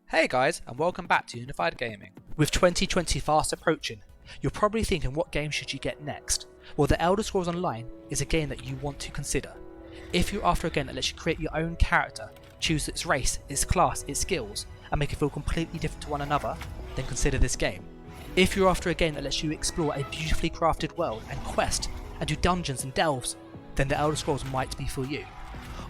Hey guys, and welcome back to Unified Gaming. With 2020 fast approaching, you're probably thinking what game should you get next? Well, The Elder Scrolls Online is a game that you want to consider. If you're after a game that lets you create your own character, choose its race, its class, its skills, and make it feel completely different to one another, then consider this game. If you're after a game that lets you explore a beautifully crafted world and quest, and do dungeons and delves, then The Elder Scrolls might be for you.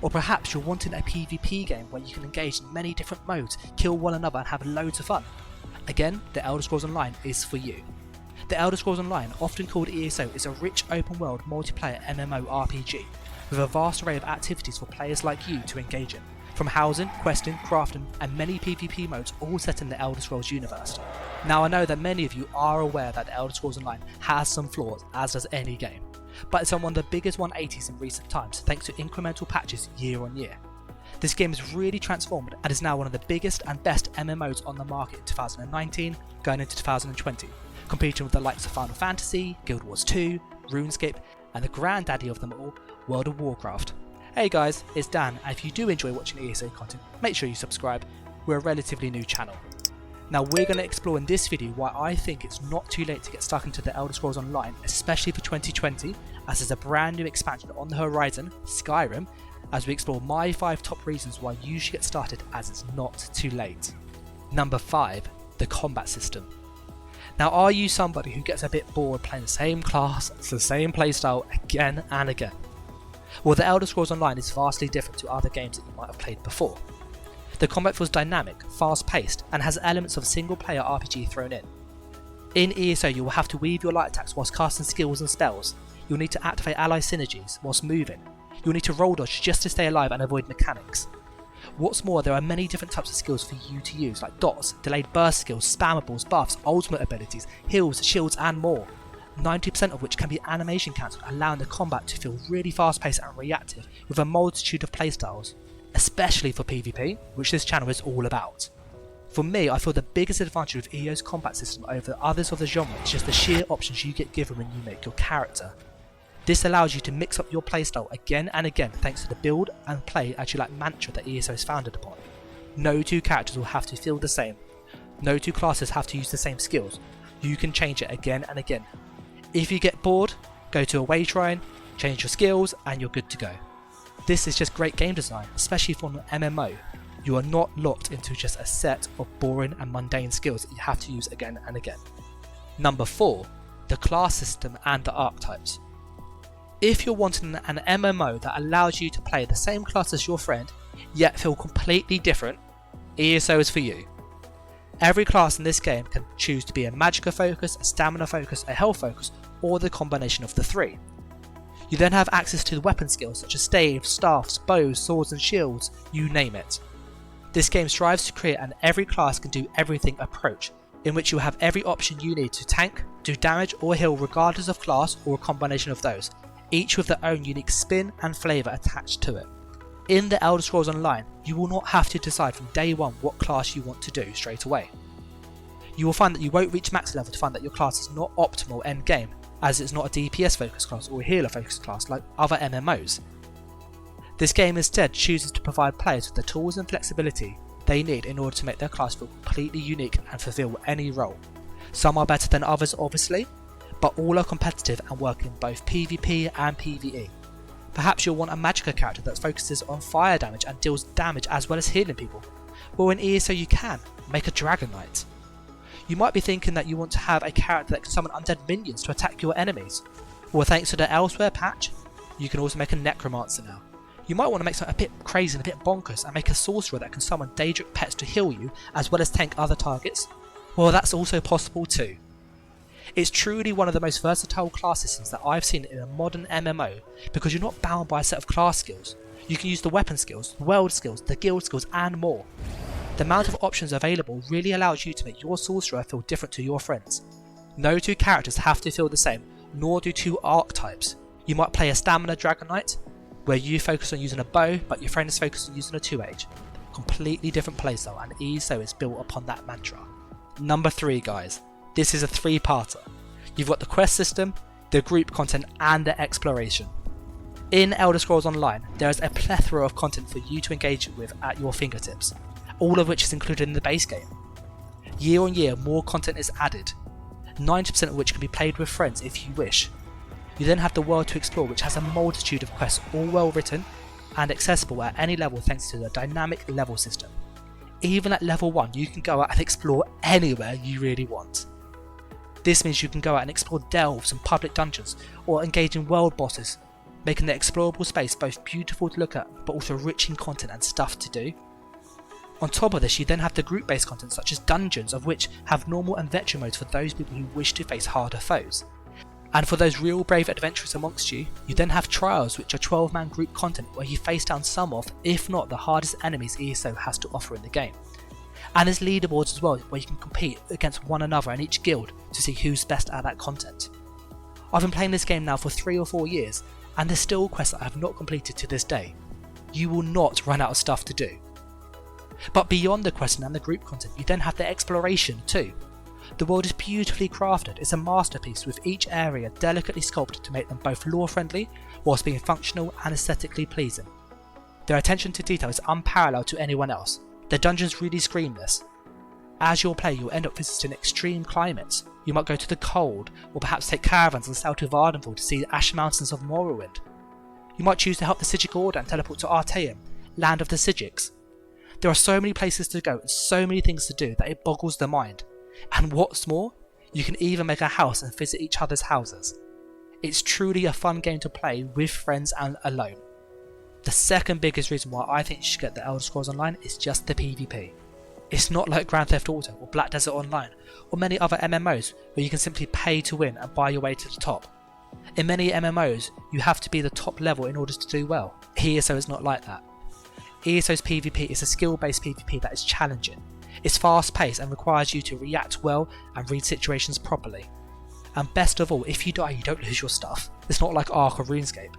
Or perhaps you're wanting a PvP game where you can engage in many different modes, kill one another and have loads of fun. Again, The Elder Scrolls Online is for you. The Elder Scrolls Online, often called ESO, is a rich open world multiplayer MMORPG with a vast array of activities for players like you to engage in. From housing, questing, crafting and many PvP modes all set in the Elder Scrolls universe. Now I know that many of you are aware that The Elder Scrolls Online has some flaws, as does any game. But it's on one of the biggest 180s in recent times thanks to incremental patches year on year. This game is really transformed and is now one of the biggest and best MMOs on the market in 2019 going into 2020, competing with the likes of Final Fantasy, Guild Wars 2, RuneScape and the granddaddy of them all, World of Warcraft. Hey guys, it's Dan, and if you do enjoy watching ESO content, make sure you subscribe. We're a relatively new channel. Now we're going to explore in this video why I think it's not too late to get stuck into The Elder Scrolls Online, especially for 2020, as there's a brand new expansion on the horizon, Skyrim, as we explore my 5 top reasons why you should get started as it's not too late. Number 5. The combat system. Now are you somebody who gets a bit bored playing the same class, the same playstyle again and again? Well, The Elder Scrolls Online is vastly different to other games that you might have played before. The combat feels dynamic, fast-paced, and has elements of single-player RPG thrown in. In ESO you will have to weave your light attacks whilst casting skills and spells. You'll need to activate ally synergies whilst moving. You'll need to roll dodge just to stay alive and avoid mechanics. What's more, there are many different types of skills for you to use, like dots, delayed burst skills, spammables, buffs, ultimate abilities, heals, shields and more. 90% of which can be animation cancelled, allowing the combat to feel really fast-paced and reactive with a multitude of playstyles. Especially for PvP, which this channel is all about. For me, I feel the biggest advantage of EO's combat system over others of the genre is just the sheer options you get given when you make your character. This allows you to mix up your playstyle again and again thanks to the build and play as you like mantra that ESO is founded upon. No two characters will have to feel the same. No two classes have to use the same skills. You can change it again and again. If you get bored, go to a wage shrine, change your skills and you're good to go. This is just great game design, especially for an MMO. You are not locked into just a set of boring and mundane skills that you have to use again and again. Number 4. The class system and the archetypes. If you're wanting an MMO that allows you to play the same class as your friend, yet feel completely different, ESO is for you. Every class in this game can choose to be a magicka focus, a stamina focus, a health focus, or the combination of the 3. You then have access to the weapon skills such as staves, staffs, bows, swords and shields, you name it. This game strives to create an every class can do everything approach, in which you have every option you need to tank, do damage or heal regardless of class or a combination of those, each with their own unique spin and flavour attached to it. In The Elder Scrolls Online, you will not have to decide from day one what class you want to do straight away. You will find that you won't reach max level to find that your class is not optimal end game, as it's not a DPS focused class or a healer focused class like other MMOs. This game instead chooses to provide players with the tools and flexibility they need in order to make their class feel completely unique and fulfill any role. Some are better than others obviously, but all are competitive and work in both PvP and PvE. Perhaps you'll want a magicka character that focuses on fire damage and deals damage as well as healing people. Well, in ESO you can make a Dragon Knight. You might be thinking that you want to have a character that can summon undead minions to attack your enemies. Well, thanks to the Elsewhere patch, you can also make a Necromancer now. You might want to make something a bit crazy and a bit bonkers and make a Sorcerer that can summon Daedric pets to heal you as well as tank other targets. Well, that's also possible too. It's truly one of the most versatile class systems that I've seen in a modern MMO because you're not bound by a set of class skills. You can use the weapon skills, the world skills, the guild skills and more. The amount of options available really allows you to make your sorcerer feel different to your friends. No two characters have to feel the same, nor do two archetypes. You might play a stamina Dragon Knight, where you focus on using a bow, but your friend is focused on using a 2H. Completely different playstyle, and ESO is built upon that mantra. Number 3 guys, this is a 3-parter. You've got the quest system, the group content and the exploration. In Elder Scrolls Online, there is a plethora of content for you to engage with at your fingertips. all of which is included in the base game. Year on year, more content is added, 90% of which can be played with friends if you wish. You then have the world to explore, which has a multitude of quests, all well written and accessible at any level thanks to the dynamic level system. Even at level 1, you can go out and explore anywhere you really want. This means you can go out and explore delves and public dungeons, or engage in world bosses, making the explorable space both beautiful to look at but also rich in content and stuff to do. On top of this, you then have the group based content such as dungeons, of which have normal and veteran modes for those people who wish to face harder foes. And for those real brave adventurers amongst you, you then have trials, which are 12-man group content where you face down some of, if not the hardest enemies ESO has to offer in the game. And there's leaderboards as well, where you can compete against one another and each guild to see who's best at that content. I've been playing this game now for 3 or 4 years, and there's still quests that I have not completed to this day. You will not run out of stuff to do. But beyond the questing and the group content, you then have the exploration too. The world is beautifully crafted, it's a masterpiece with each area delicately sculpted to make them both lore friendly whilst being functional and aesthetically pleasing. Their attention to detail is unparalleled to anyone else. The dungeons really scream this. As you'll play, you'll end up visiting extreme climates. You might go to the cold, or perhaps take caravans and sail to Vardenfell to see the ash mountains of Morrowind. You might choose to help the Sigic Order and teleport to Artaeum, land of the Sigics. There are so many places to go and so many things to do that it boggles the mind. And what's more, you can even make a house and visit each other's houses. It's truly a fun game to play with friends and alone. The second biggest reason why I think you should get the Elder Scrolls Online is just the PvP. It's not like Grand Theft Auto or Black Desert Online or many other MMOs where you can simply pay to win and buy your way to the top. In many MMOs, you have to be the top level in order to do well. ESO is not like that. ESO's PvP is a skill-based PvP that is challenging. It's fast-paced and requires you to react well and read situations properly. And best of all, if you die, you don't lose your stuff. It's not like Ark or RuneScape.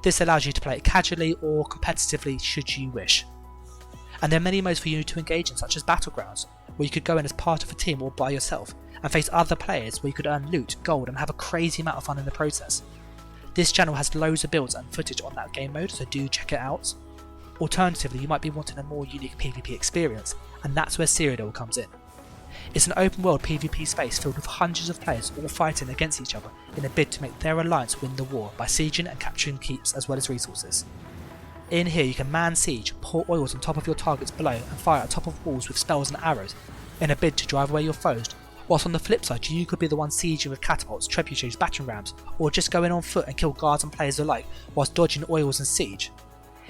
This allows you to play it casually or competitively should you wish. And there are many modes for you to engage in, such as Battlegrounds, where you could go in as part of a team or by yourself, and face other players where you could earn loot, gold and have a crazy amount of fun in the process. This channel has loads of builds and footage on that game mode, so do check it out. Alternatively, you might be wanting a more unique PvP experience, and that's where Cyrodiil comes in. It's an open world PvP space filled with hundreds of players all fighting against each other in a bid to make their alliance win the war by sieging and capturing keeps as well as resources. In here you can man siege, pour oils on top of your targets below and fire at top of walls with spells and arrows in a bid to drive away your foes, whilst on the flip side you could be the one sieging with catapults, trebuchets, battering rams, or just going on foot and kill guards and players alike whilst dodging oils and siege.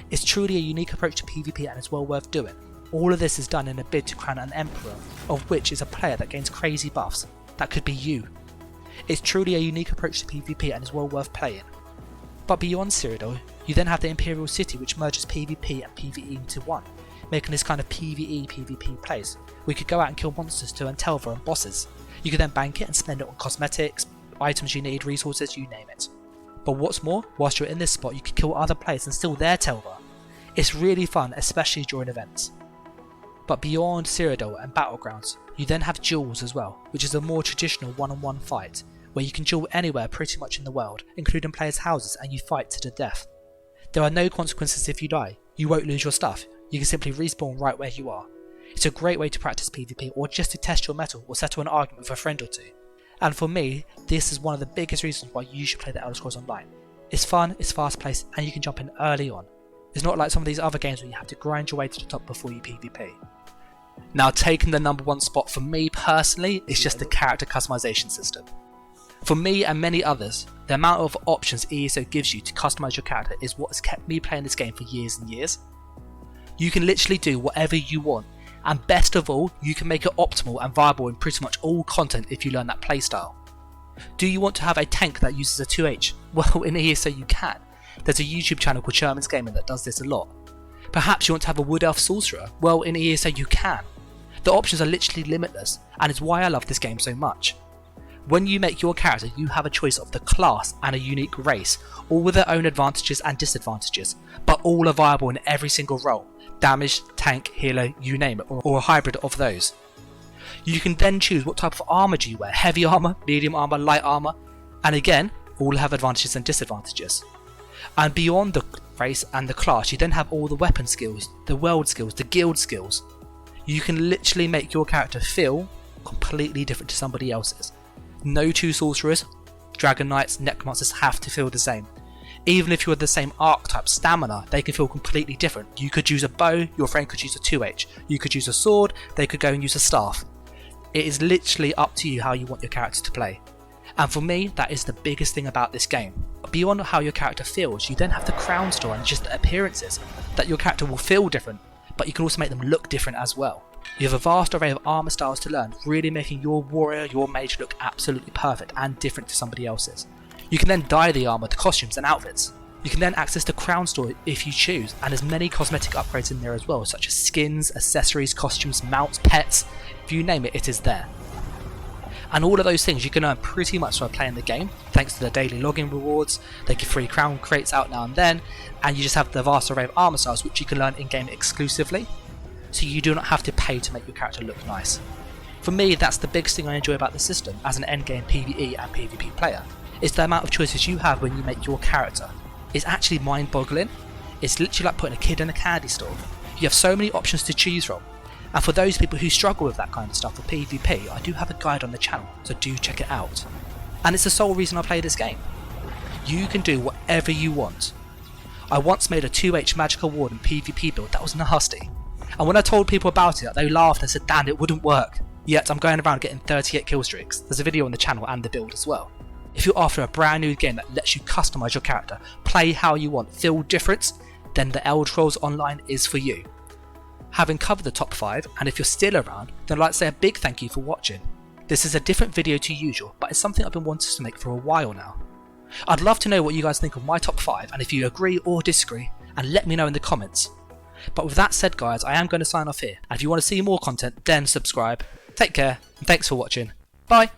It's truly a unique approach to PvP and it's well worth doing. All of this is done in a bid to crown an emperor, of which is a player that gains crazy buffs. That could be you. It's truly a unique approach to PvP and is well worth playing. But beyond Cyrodiil, you then have the Imperial City, which merges PvP and PvE into one, making this kind of PvE-PvP place, where you could go out and kill monsters to earn Telva and bosses. You could then bank it and spend it on cosmetics, items you need, resources, you name it. But what's more, whilst you're in this spot you can kill other players and steal their Telva. It's really fun, especially during events. But beyond Cyrodiil and Battlegrounds, you then have Duels as well, which is a more traditional one-on-one fight, where you can duel anywhere pretty much in the world, including players' houses, and you fight to the death. There are no consequences if you die, you won't lose your stuff, you can simply respawn right where you are. It's a great way to practice PvP or just to test your mettle or settle an argument with a friend or two. And for me, this is one of the biggest reasons why you should play the Elder Scrolls Online. It's fun, it's fast paced, and you can jump in early on. It's not like some of these other games where you have to grind your way to the top before you PvP. Now, taking the number one spot for me personally is just the character customization system. For me and many others, the amount of options ESO gives you to customize your character is what has kept me playing this game for years and years. You can literally do whatever you want, and best of all, you can make it optimal and viable in pretty much all content if you learn that playstyle. Do you want to have a tank that uses a 2H? Well, in ESO you can. There's a YouTube channel called Sherman's Gaming that does this a lot. Perhaps you want to have a Wood Elf Sorcerer? Well, in ESO you can. The options are literally limitless, and it's why I love this game so much. When you make your character, you have a choice of the class and a unique race, all with their own advantages and disadvantages, but all are viable in every single role. Damage, tank, healer, you name it, or a hybrid of those. You can then choose what type of armour do you wear, heavy armour, medium armour, light armour, and again, all have advantages and disadvantages. And beyond the race and the class, you then have all the weapon skills, the world skills, the guild skills. You can literally make your character feel completely different to somebody else's. No two sorcerers, dragon knights, necromancers have to feel the same. Even if you're the same archetype, stamina, they can feel completely different. You could use a bow, your friend could use a 2H. You could use a sword, they could go and use a staff. It is literally up to you how you want your character to play. And for me, that is the biggest thing about this game. Beyond how your character feels, you then have the crown store and just the appearances, that your character will feel different, but you can also make them look different as well. You have a vast array of armor styles to learn, really making your warrior, your mage look absolutely perfect and different to somebody else's. You can then dye the armor, the costumes and outfits. You can then access the crown store if you choose, and there's many cosmetic upgrades in there as well, such as skins, accessories, costumes, mounts, pets. If you name it, it is there. And all of those things you can earn pretty much by playing the game, thanks to the daily login rewards. They give free crown crates out now and then, and you just have the vast array of armor styles which you can learn in-game exclusively, so you do not have to pay to make your character look nice. For me, that's the biggest thing I enjoy about the system as an endgame PvE and PvP player, is the amount of choices you have when you make your character. It's actually mind-boggling. It's literally like putting a kid in a candy store. You have so many options to choose from. And for those people who struggle with that kind of stuff for PvP, I do have a guide on the channel, so do check it out. And it's the sole reason I play this game. You can do whatever you want. I once made a 2H Magical Warden PvP build that was nasty. And when I told people about it, they laughed and said, "Dan, it wouldn't work." Yet I'm going around getting 38 kill streaks. There's a video on the channel and the build as well. If you're after a brand new game that lets you customise your character, play how you want, feel different, then the Elder Scrolls Online is for you. Having covered the top 5, and if you're still around, then I'd like to say a big thank you for watching. This is a different video to usual, but it's something I've been wanting to make for a while now. I'd love to know what you guys think of my top 5, and if you agree or disagree, and let me know in the comments. But with that said guys, I am going to sign off here, and if you want to see more content, then subscribe. Take care, and thanks for watching. Bye!